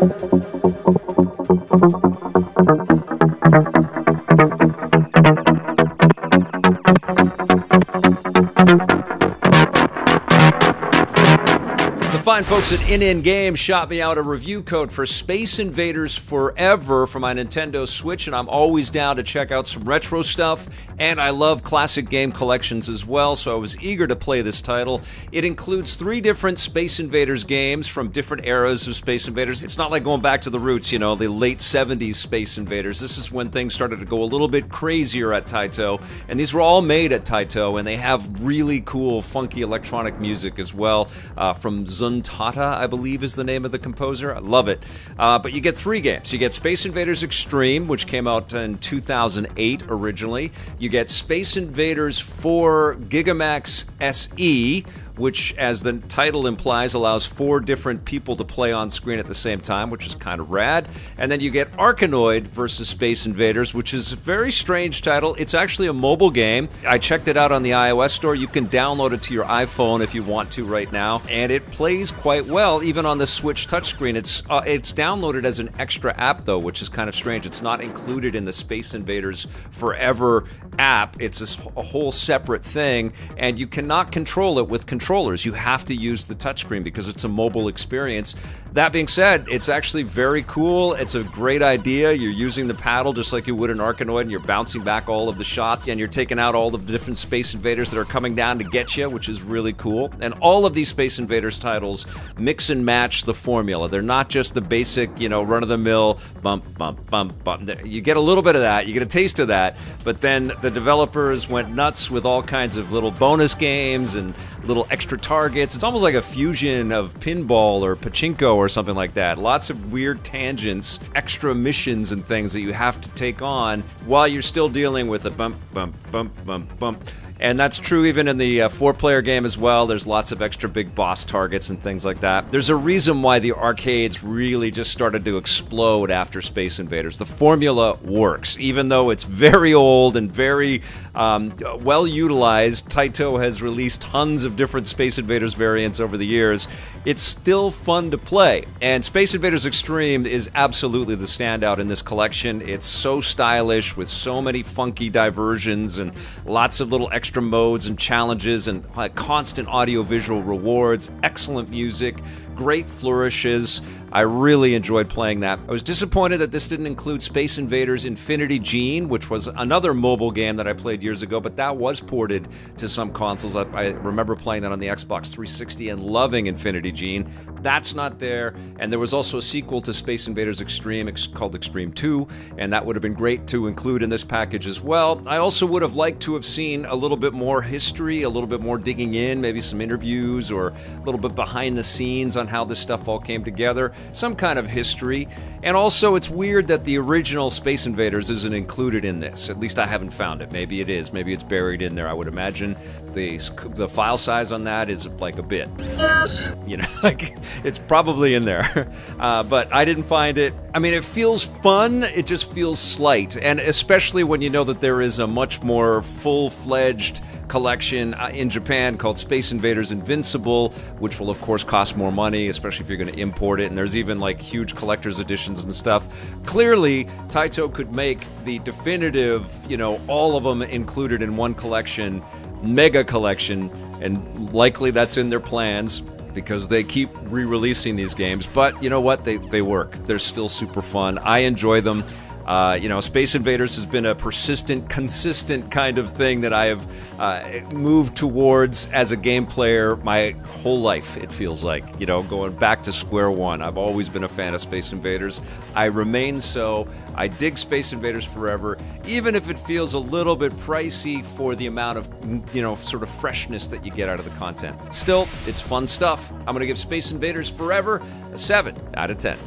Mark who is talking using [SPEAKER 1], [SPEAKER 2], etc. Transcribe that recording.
[SPEAKER 1] Fine folks at NN Games shot me out a review code for Space Invaders Forever for my Nintendo Switch, and I'm always down to check out some retro stuff, and I love classic game collections as well, so I was eager to play this title. It includes 3 different Space Invaders games from different eras of Space Invaders. It's not like going back to the roots, you know, the late 70s Space Invaders. This is when things started to go a little bit crazier at Taito, and these were all made at Taito, and they have really cool, funky electronic music as well from Tata, I believe, is the name of the composer. I love it. But you get 3 games. You get Space Invaders Extreme, which came out in 2008 originally. You get Space Invaders 4 Gigamax SE, which, as the title implies, allows 4 different people to play on screen at the same time, which is kind of rad. And then you get Arkanoid versus Space Invaders, which is a very strange title. It's actually a mobile game. I checked it out on the iOS store. You can download it to your iPhone if you want to right now, and it plays quite well, even on the Switch touchscreen. It's downloaded as an extra app, though, which is kind of strange. It's not included in the Space Invaders Forever app. It's a whole separate thing, and you cannot control it with controllers. You have to use the touchscreen because it's a mobile experience. That being said, it's actually very cool. It's a great idea. You're using the paddle just like you would in Arkanoid, and you're bouncing back all of the shots, and you're taking out all of the different Space Invaders that are coming down to get you, which is really cool. And all of these Space Invaders titles mix and match the formula. They're not just the basic, you know, run-of-the-mill bump, bump, bump, bump. You get a little bit of that. You get a taste of that. But then the developers went nuts with all kinds of little bonus games and little extra targets. It's almost like a fusion of pinball or pachinko or something like that. Lots of weird tangents, extra missions and things that you have to take on while you're still dealing with a bump, bump, bump, bump, bump. And that's true even in the 4-player game as well. There's lots of extra big boss targets and things like that. There's a reason why the arcades really just started to explode after Space Invaders. The formula works. Even though it's very old and very well utilized, Taito has released tons of different Space Invaders variants over the years. It's still fun to play. And Space Invaders Extreme is absolutely the standout in this collection. It's so stylish with so many funky diversions and lots of little extra modes and challenges and constant audio-visual rewards, excellent music, great flourishes. I really enjoyed playing that. I was disappointed that this didn't include Space Invaders Infinity Gene, which was another mobile game that I played years ago, but that was ported to some consoles. I remember playing that on the Xbox 360 and loving Infinity Gene. That's not there, and there was also a sequel to Space Invaders Extreme called Extreme 2, and that would have been great to include in this package as well. I also would have liked to have seen a little bit more history, a little bit more digging in, maybe some interviews or a little bit behind the scenes on how this stuff all came together, some kind of history. And also, it's weird that the original Space Invaders isn't included in this. At least I haven't found it. Maybe it is. Maybe it's buried in there, I would imagine. The file size on that is like a bit. You know, like, it's probably in there. But I didn't find it. I mean, it feels fun. It just feels slight. And especially when you know that there is a much more full-fledged collection in Japan called Space Invaders Invincible, which will of course cost more money, especially if you're going to import it, and there's even like huge collector's editions and stuff. Clearly, Taito could make the definitive, you know, all of them included in one collection, mega collection, and likely that's in their plans because they keep re-releasing these games. But you know what? They work. They're still super fun. I enjoy them. You know, Space Invaders has been a persistent, consistent kind of thing that I have moved towards as a game player my whole life, it feels like. You know, going back to square one. I've always been a fan of Space Invaders. I remain so. I dig Space Invaders Forever, even if it feels a little bit pricey for the amount of, you know, sort of freshness that you get out of the content. Still, it's fun stuff. I'm going to give Space Invaders Forever a 7 out of 10.